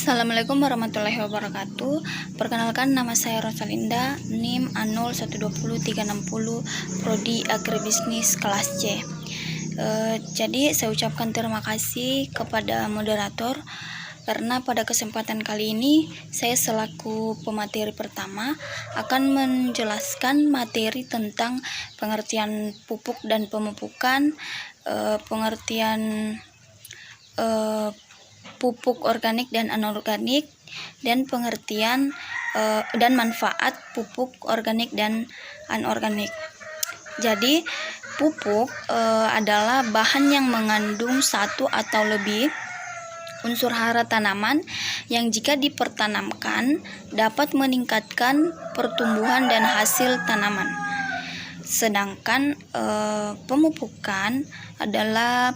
Assalamualaikum warahmatullahi wabarakatuh. Perkenalkan, nama saya Rosalinda, NIM A0120-360, Prodi Agribisnis kelas C. Jadi saya ucapkan terima kasih kepada moderator karena pada kesempatan kali ini saya selaku pemateri pertama akan menjelaskan materi tentang pengertian pupuk dan pemupukan, pengertian pupuk organik dan anorganik, dan pengertian dan manfaat pupuk organik dan anorganik. Jadi pupuk adalah bahan yang mengandung satu atau lebih unsur hara tanaman yang jika dipertanamkan dapat meningkatkan pertumbuhan dan hasil tanaman. Sedangkan pemupukan adalah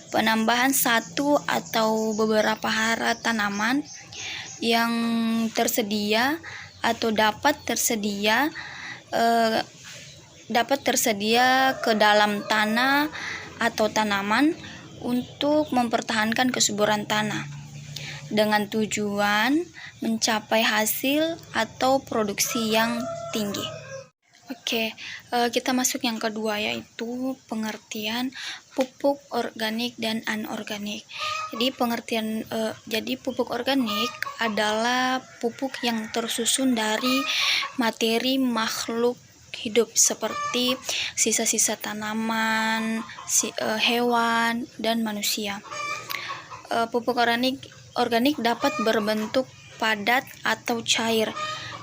penambahan satu atau beberapa hara tanaman yang tersedia atau dapat tersedia ke dalam tanah atau tanaman untuk mempertahankan kesuburan tanah dengan tujuan mencapai hasil atau produksi yang tinggi. Oke, kita masuk yang kedua, yaitu pengertian pupuk organik dan anorganik. Jadi pupuk organik adalah pupuk yang tersusun dari materi makhluk hidup seperti sisa-sisa tanaman, hewan, dan manusia. Pupuk organik dapat berbentuk padat atau cair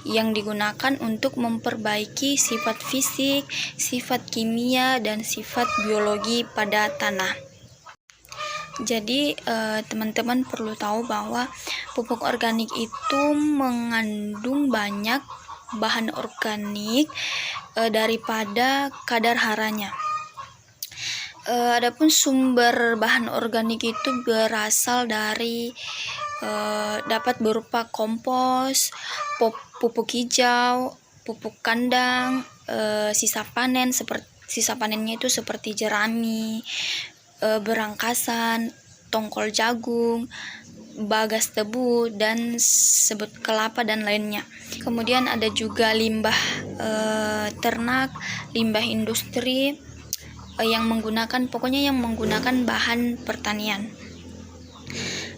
yang digunakan untuk memperbaiki sifat fisik, sifat kimia, dan sifat biologi pada tanah. Jadi teman-teman perlu tahu bahwa pupuk organik itu mengandung banyak bahan organik daripada kadar haranya. Adapun sumber bahan organik itu berasal dari dapat berupa kompos, pupuk hijau, pupuk kandang, sisa panennya itu seperti jerami, berangkasan, tongkol jagung, bagas tebu, dan sebut kelapa dan lainnya. Kemudian ada juga limbah ternak, limbah industri yang menggunakan bahan pertanian.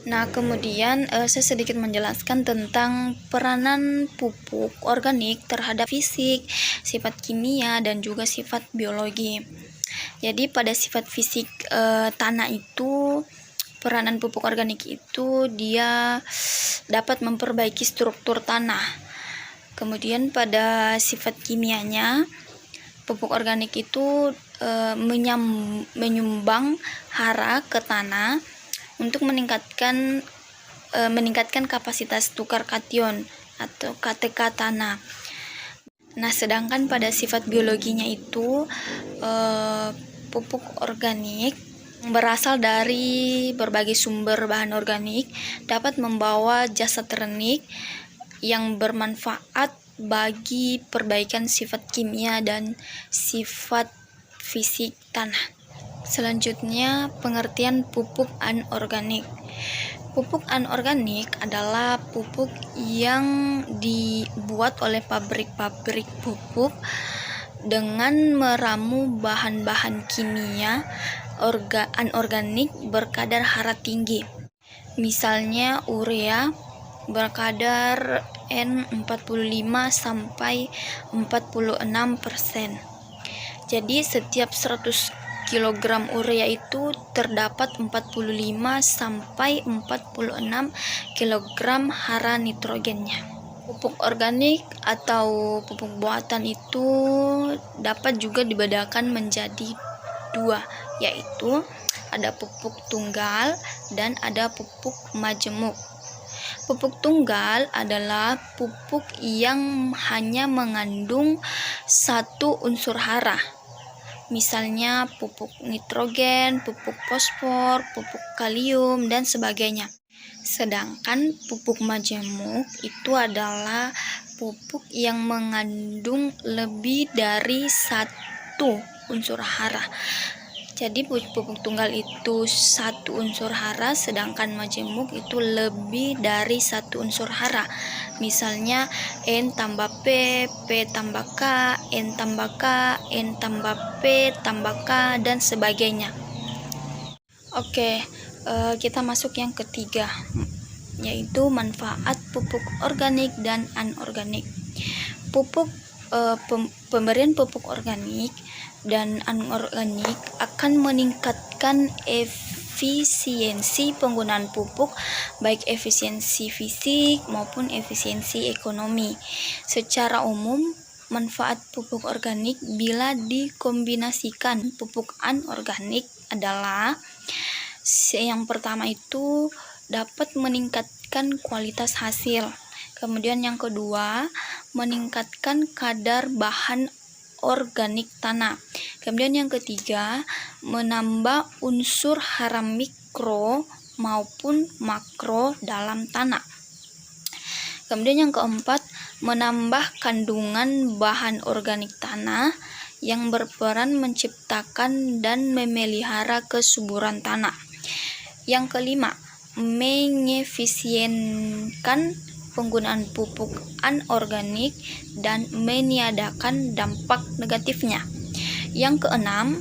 Nah, kemudian saya sedikit menjelaskan tentang peranan pupuk organik terhadap fisik, sifat kimia, dan juga sifat biologi. Jadi pada sifat fisik tanah itu, peranan pupuk organik itu dia dapat memperbaiki struktur tanah. Kemudian pada sifat kimianya, pupuk organik itu menyumbang hara ke tanah untuk meningkatkan kapasitas tukar kation atau KTK tanah. Nah, sedangkan pada sifat biologinya itu pupuk organik berasal dari berbagai sumber bahan organik dapat membawa zat renik yang bermanfaat bagi perbaikan sifat kimia dan sifat fisik tanah. Selanjutnya, pengertian pupuk anorganik. Pupuk anorganik adalah pupuk yang dibuat oleh pabrik-pabrik pupuk dengan meramu bahan-bahan kimia anorganik berkadar hara tinggi. Misalnya urea berkadar N45 sampai 46%. Jadi setiap 100 kg urea itu terdapat 45 sampai 46 kg hara nitrogennya. Pupuk organik atau pupuk buatan itu dapat juga dibedakan menjadi dua, yaitu ada pupuk tunggal dan ada pupuk majemuk. Pupuk tunggal adalah pupuk yang hanya mengandung satu unsur hara, misalnya pupuk nitrogen, pupuk fosfor, pupuk kalium, dan sebagainya. Sedangkan pupuk majemuk itu adalah pupuk yang mengandung lebih dari satu unsur hara. Jadi pupuk tunggal itu satu unsur hara, sedangkan majemuk itu lebih dari satu unsur hara. Misalnya N tambah P, P tambah K, N tambah K, N tambah P tambah K, dan sebagainya. Oke, kita masuk yang ketiga, yaitu manfaat pupuk organik dan anorganik. Pemberian pupuk organik dan anorganik akan meningkatkan efisiensi penggunaan pupuk, baik efisiensi fisik maupun efisiensi ekonomi. Secara umum, manfaat pupuk organik bila dikombinasikan pupuk anorganik adalah yang pertama itu dapat meningkatkan kualitas hasil. Kemudian yang kedua, meningkatkan kadar bahan organik tanah. Kemudian yang ketiga, menambah unsur hara mikro maupun makro dalam tanah. Kemudian yang keempat, menambah kandungan bahan organik tanah yang berperan menciptakan dan memelihara kesuburan tanah. Yang kelima, mengefisienkan penggunaan pupuk anorganik dan meniadakan dampak negatifnya. Yang keenam,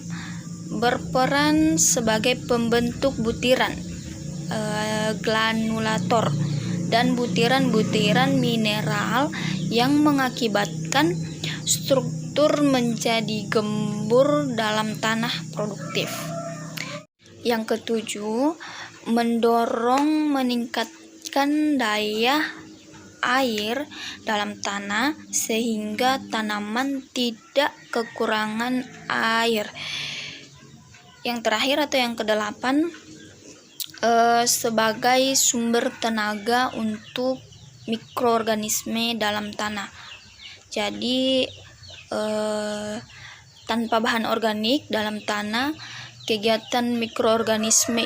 berperan sebagai pembentuk butiran, granulator, dan butiran-butiran mineral yang mengakibatkan struktur menjadi gembur dalam tanah produktif. Yang ketujuh, mendorong meningkatkan daya air dalam tanah sehingga tanaman tidak kekurangan air. Yang terakhir atau yang kedelapan, sebagai sumber tenaga untuk mikroorganisme dalam tanah. Jadi tanpa bahan organik dalam tanah, kegiatan mikroorganisme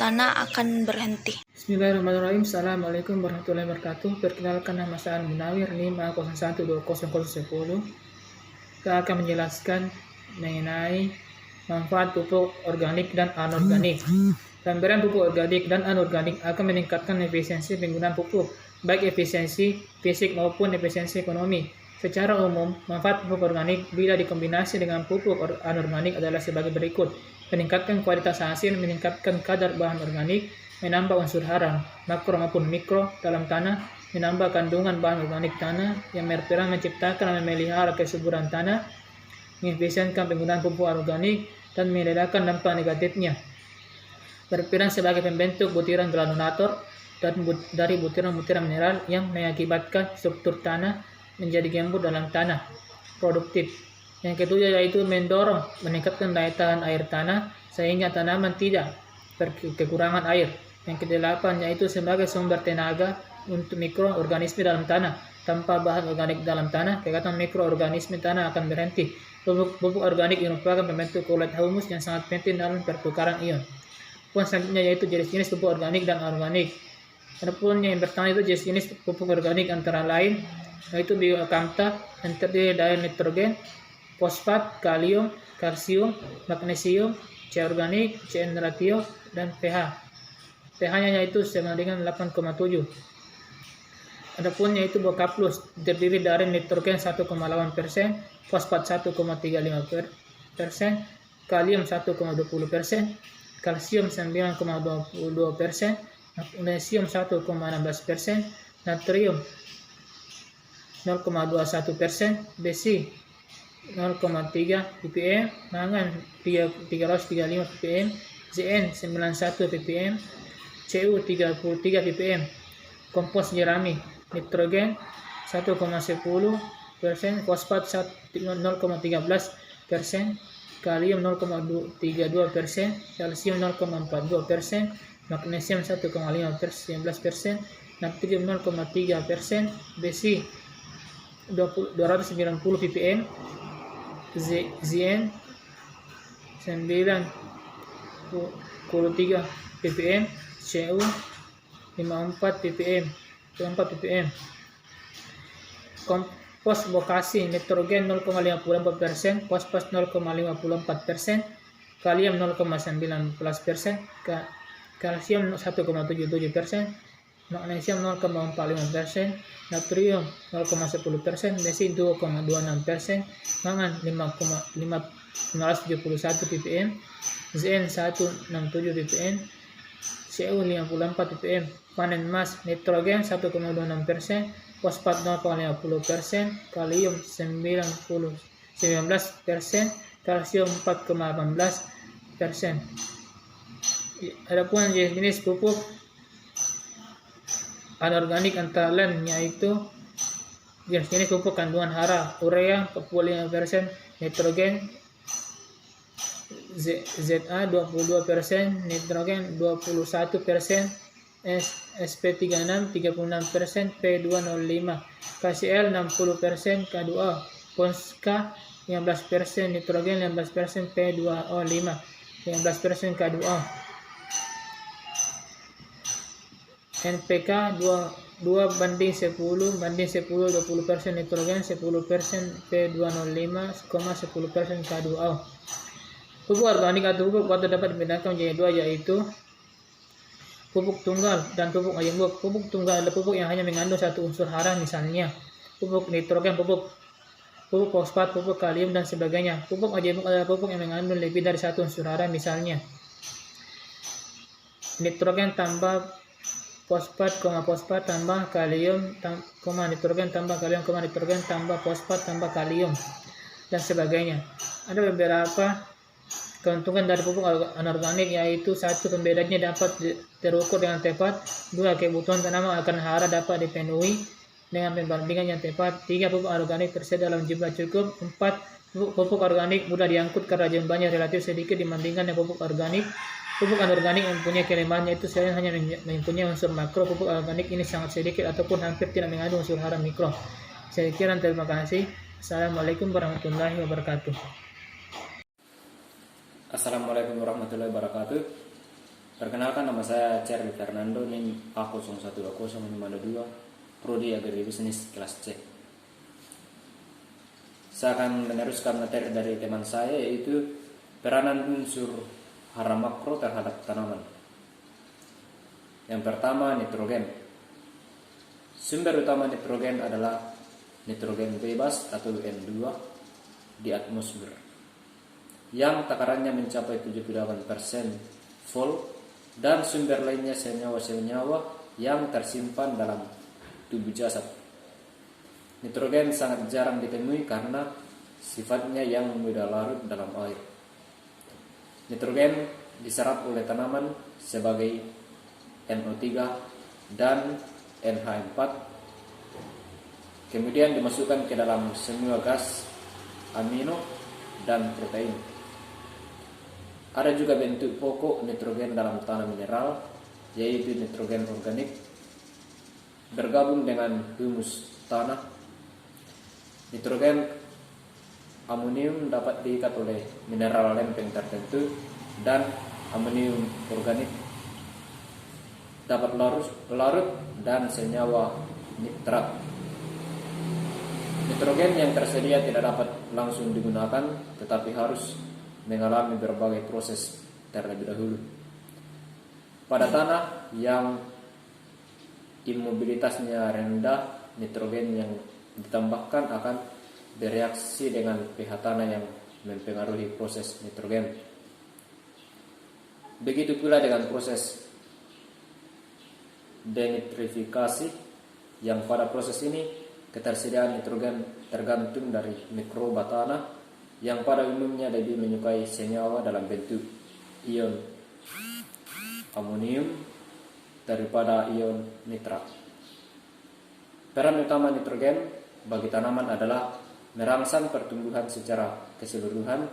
tanah akan berhenti. Bismillahirrahmanirrahim. Assalamualaikum warahmatullahi wabarakatuh. Perkenalkan, nama saya Munawir, NIM A01200010. Kita akan menjelaskan mengenai manfaat pupuk organik dan anorganik. Pemberian pupuk organik dan anorganik akan meningkatkan efisiensi penggunaan pupuk, baik efisiensi fisik maupun efisiensi ekonomi. Secara umum, manfaat pupuk organik bila dikombinasi dengan pupuk anorganik adalah sebagai berikut: meningkatkan kualitas hasil, meningkatkan kadar bahan organik, menambah unsur hara makro maupun mikro dalam tanah, menambah kandungan bahan organik tanah yang berperan menciptakan dan memelihara kesuburan tanah, mengefisienkan penggunaan pupuk organik dan mengelola dampak negatifnya, berperan sebagai pembentuk butiran granulator dan dari butiran-butiran mineral yang mengakibatkan struktur tanah menjadi gembur dalam tanah produktif. Yang ketujuh yaitu mendorong meningkatkan daya tahan air tanah sehingga tanaman tidak kekurangan air. Yang kedelapan yaitu sebagai sumber tenaga untuk mikroorganisme dalam tanah. Tanpa bahan organik dalam tanah, kegiatan mikroorganisme tanah akan berhenti. Pupuk organik merupakan pembentuk kulit humus yang sangat penting dalam pertukaran ion. Poin selanjutnya yaitu jenis-jenis pupuk organik dan anorganik. Adapun yang pertama itu jenis-jenis pupuk organik antara lain yaitu biokamta yang terdiri dari nitrogen, fosfat, kalium, kalsium, magnesium, C organik, CN ratio, dan pH. pH-nya yaitu sama dengan 8,7. Adapun yaitu Bokaplus terdiri dari nitrogen 1,8%, fosfat 1,35%, kalium 1,20%, kalsium 9,22%, magnesium 1,16%, natrium 0,21%, besi 0,3 ppm, mangan 335 ppm, Zn 91 ppm, Cu 33 ppm, kompos jerami, nitrogen 1,10%, fosfat 0,13%, kalium 0,32%, kalsium 0,42%, magnesium 1,15%, natrium 0,3%, besi 290 ppm, Zn 93 ppm, Cu 54 ppm, kompos bokasi, nitrogen 0,54%, fosfat 0,54%, kalium 0,19%, kalsium 1,77%, magnesium 0,45%, natrium 0,10%, besi 2,26%, mangan 571 ppm, Zn 167 ppm, Cu 54 ppm, panen emas, nitrogen 1,26%, fosfat 0,50%, kalium 19%, kalsium 4,18%. Adapun jenis pupuk anorganik antara lain yaitu jenis pupuk kandungan hara, urea 45%, nitrogen ZA 22%, nitrogen 21%, SP36 36%, P205, KCl 60%, K2O, Ponska 15%, nitrogen 15%, P2O5 15%, K2O, NPK 2:10 20%, nitrogen 10%, P205, 10% K2O. Pupuk organik atau pupuk potong dapat dibedakan menjadi dua, yaitu pupuk tunggal dan pupuk majemuk. Pupuk tunggal adalah pupuk yang hanya mengandung satu unsur hara, misalnya pupuk nitrogen, pupuk fosfat, pupuk kalium, dan sebagainya. Pupuk majemuk adalah pupuk yang mengandung lebih dari satu unsur hara, misalnya nitrogen tambah fosfat, fosfat tambah kalium, nitrogen tambah kalium, nitrogen tambah fosfat tambah kalium, dan sebagainya. Ada beberapa keuntungan dari pupuk anorganik, yaitu satu, pembedanya dapat terukur dengan tepat. Dua, kebutuhan tanaman akan hara dapat dipenuhi dengan perbandingan yang tepat. Tiga, pupuk organik tersedia dalam jumlah cukup. Empat, pupuk organik mudah diangkut karena jumlahnya relatif sedikit dibandingkan dengan pupuk organik. Pupuk anorganik mempunyai kelemahan, yaitu selain hanya mempunyai unsur makro, pupuk organik ini sangat sedikit ataupun hampir tidak mengandung unsur hara mikro. Saya kira, terima kasih. Assalamualaikum warahmatullahi wabarakatuh. Assalamualaikum warahmatullahi wabarakatuh. Perkenalkan, nama saya Charlie Fernando, NIM A012052, Prodi Agribisnis kelas C. Saya akan meneruskan materi dari teman saya, yaitu peranan unsur hara makro terhadap tanaman. Yang pertama, nitrogen. Sumber utama nitrogen adalah nitrogen bebas atau N2 di atmosfer, yang takarannya mencapai 78% full, dan sumber lainnya senyawa-senyawa yang tersimpan dalam tubuh jasad. Nitrogen sangat jarang ditemui karena sifatnya yang mudah larut dalam air. Nitrogen diserap oleh tanaman sebagai NO3 dan NH4, kemudian dimasukkan ke dalam semua gas amino dan protein. Ada juga bentuk pokok nitrogen dalam tanah mineral, yaitu nitrogen organik bergabung dengan humus tanah. Nitrogen amonium dapat diikat oleh mineral lempeng tertentu, dan amonium organik dapat larut dan senyawa nitrat. Nitrogen yang tersedia tidak dapat langsung digunakan, tetapi harus mengalami berbagai proses terlebih dahulu. Pada tanah yang imobilitasnya rendah, nitrogen yang ditambahkan akan bereaksi dengan pH tanah yang mempengaruhi proses nitrogen. Begitu pula dengan proses denitrifikasi, yang pada proses ini ketersediaan nitrogen tergantung dari mikroba tanah, yang pada umumnya lebih menyukai senyawa dalam bentuk ion amonium daripada ion nitrat. Peran utama nitrogen bagi tanaman adalah merangsang pertumbuhan secara keseluruhan,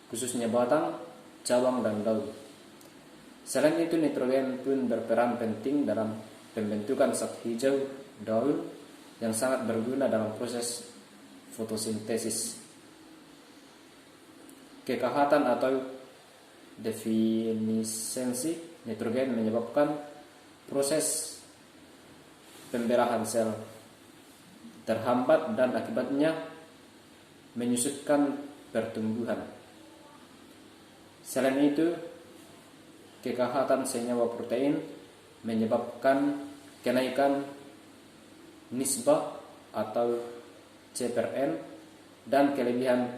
khususnya batang, cabang, dan daun. Selain itu, nitrogen pun berperan penting dalam pembentukan zat hijau daun yang sangat berguna dalam proses fotosintesis. Kekahatan atau definisensi nitrogen menyebabkan proses pemberahan sel terhambat dan akibatnya menyusutkan pertumbuhan. Selain itu, kekahatan senyawa protein menyebabkan kenaikan nisbah atau C/N, dan kelebihan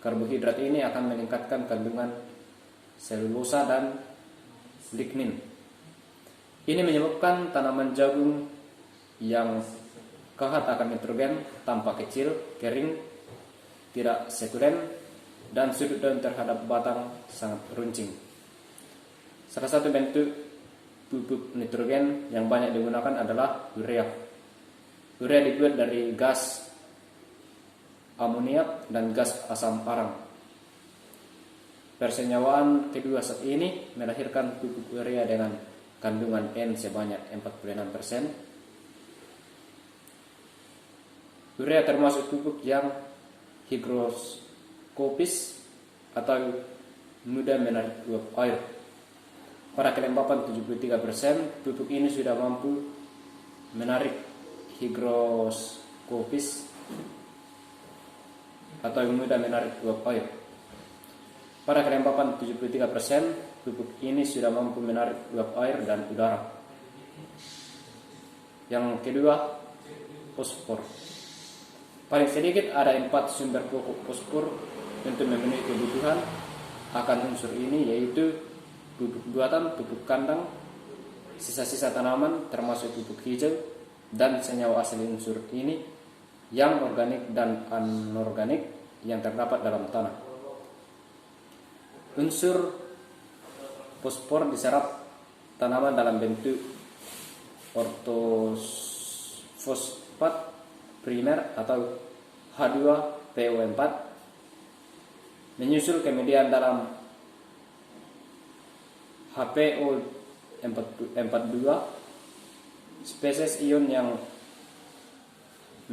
karbohidrat ini akan meningkatkan kandungan selulosa dan lignin. Ini menyebabkan tanaman jagung yang kahat akan nitrogen tampak kecil, kering, tidak sekulen, dan sudut daun terhadap batang sangat runcing. Salah satu bentuk pupuk nitrogen yang banyak digunakan adalah urea. Urea dibuat dari gas amoniak dan gas asam arang. Persenyawaan kedua zat ini melahirkan pupuk urea dengan kandungan N sebanyak 46%. Urea termasuk pupuk yang higroskopis atau mudah menarik uap air. Pada kelembapan 73%, pupuk ini sudah mampu menarik higroskopis atau mudah menarik uap air. Pada kelembapan 73%, pupuk ini sudah mampu menarik uap air dan udara. Yang kedua, fosfor. Paling sedikit ada 4 sumber pokok fosfor untuk memenuhi kebutuhan akan unsur ini, yaitu pupuk buatan, pupuk kandang, sisa-sisa tanaman termasuk pupuk hijau, dan senyawa asli unsur ini yang organik dan anorganik yang terdapat dalam tanah. Unsur fosfor diserap tanaman dalam bentuk ortofosfat primer atau H2PO4, menyusul kemudian dalam HPO42. Spesies ion yang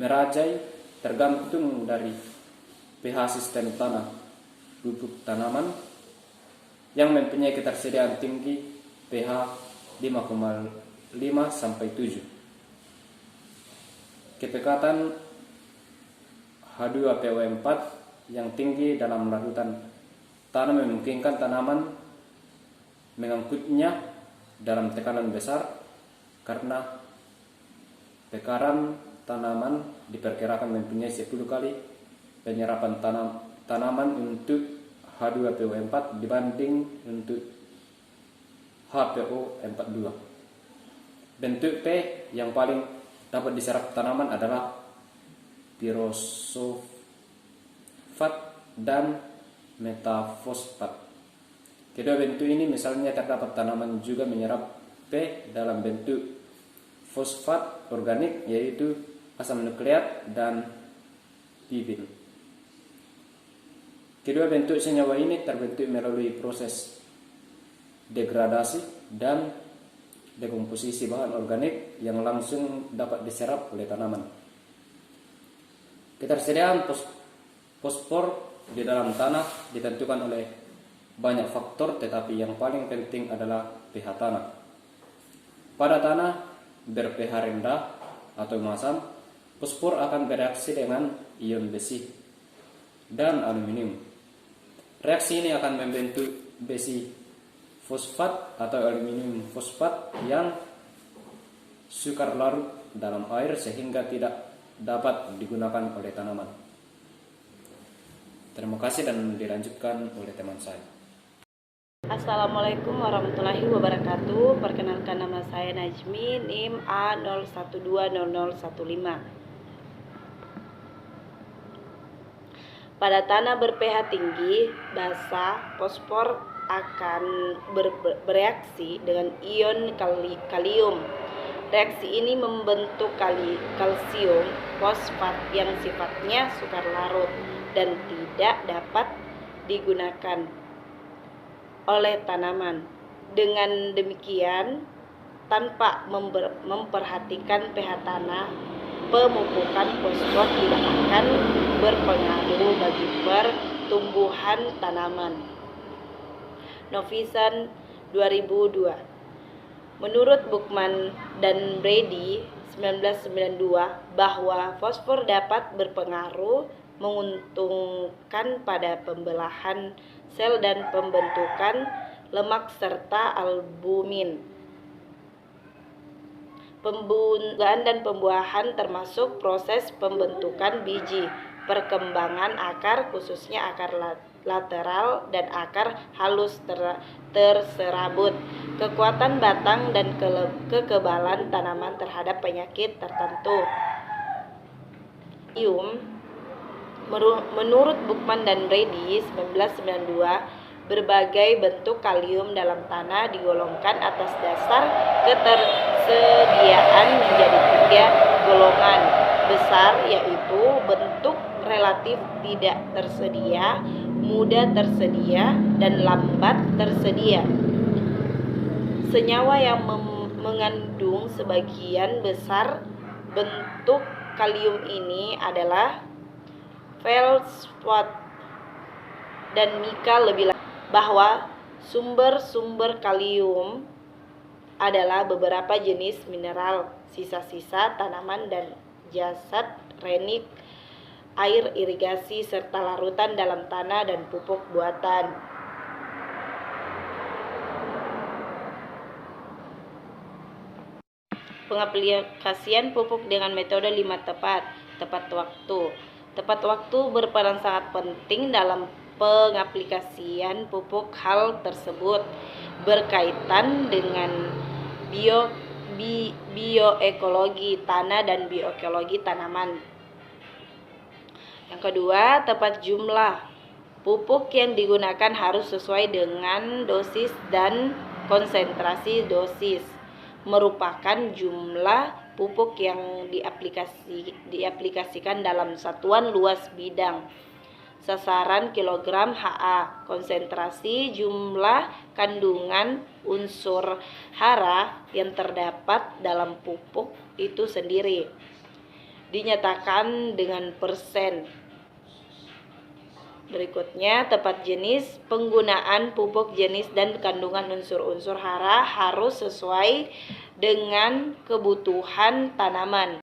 merajai tergantung dari pH sistem tanah pupuk tanaman yang mempunyai ketersediaan tinggi pH 5,5 sampai 7. Kepekatan H2PO4 yang tinggi dalam larutan tanah memungkinkan tanaman mengangkutnya dalam tekanan besar, karena bekaran tanaman diperkirakan mempunyai 10 kali penyerapan tanaman untuk H2PO4 dibanding untuk HPO42. Bentuk P yang paling dapat diserap tanaman adalah pirosofat dan metafosfat. Kedua bentuk ini misalnya terdapat tanaman juga menyerap P dalam bentuk fosfat organik, yaitu asam nukleat dan pipin. Kedua bentuk senyawa ini terbentuk melalui proses degradasi dan dekomposisi bahan organik yang langsung dapat diserap oleh tanaman. Ketersediaan fosfor di dalam tanah ditentukan oleh banyak faktor, tetapi yang paling penting adalah pH tanah. Pada tanah ber-pH rendah atau masam, fosfor akan bereaksi dengan ion besi dan aluminium. Reaksi ini akan membentuk besi fosfat atau aluminium fosfat yang sukar larut dalam air sehingga tidak dapat digunakan oleh tanaman. Terima kasih dan dilanjutkan oleh teman saya. Assalamualaikum warahmatullahi wabarakatuh. Perkenalkan, nama saya Najmi, NIM A01200015. Pada tanah ber-pH tinggi, basa, fosfor akan bereaksi dengan ion kalium. Reaksi ini membentuk kalsium fosfat yang sifatnya sukar larut dan tidak dapat digunakan oleh tanaman. Dengan demikian, tanpa memperhatikan pH tanah, pemupukan fosfor tidak akan berpengaruh bagi pertumbuhan tanaman. Novisan 2002. Menurut Buchman dan Brady 1992 bahwa fosfor dapat berpengaruh menguntungkan pada pembelahan sel dan pembentukan lemak serta albumin. Pembungaan dan pembuahan termasuk proses pembentukan biji, perkembangan akar khususnya akar lateral dan akar halus terserabut, kekuatan batang dan kekebalan tanaman terhadap penyakit tertentu. Menurut Buchman dan Brady 1992, berbagai bentuk kalium dalam tanah digolongkan atas dasar ketersediaan menjadi 3 golongan besar, yaitu bentuk relatif tidak tersedia, mudah tersedia, dan lambat tersedia. Senyawa yang mengandung sebagian besar bentuk kalium ini adalah feldspar dan mika. Lebih lanjut bahwa sumber-sumber kalium adalah beberapa jenis mineral, sisa-sisa tanaman dan jasad renik, air irigasi, serta larutan dalam tanah dan pupuk buatan. Pengaplikasian pupuk dengan metode 5 tepat waktu. Tepat waktu berperan sangat penting dalam pengaplikasian pupuk. Hal tersebut berkaitan dengan bioekologi tanah dan bioekologi tanaman. Yang kedua, tepat jumlah. Pupuk yang digunakan harus sesuai dengan dosis dan konsentrasi dosis. Merupakan jumlah pupuk yang diaplikasikan dalam satuan luas bidang. Sasaran kilogram HA, konsentrasi jumlah kandungan unsur hara yang terdapat dalam pupuk itu sendiri, dinyatakan dengan persen. Berikutnya, tepat jenis. Penggunaan pupuk jenis dan kandungan unsur-unsur hara harus sesuai dengan kebutuhan tanaman.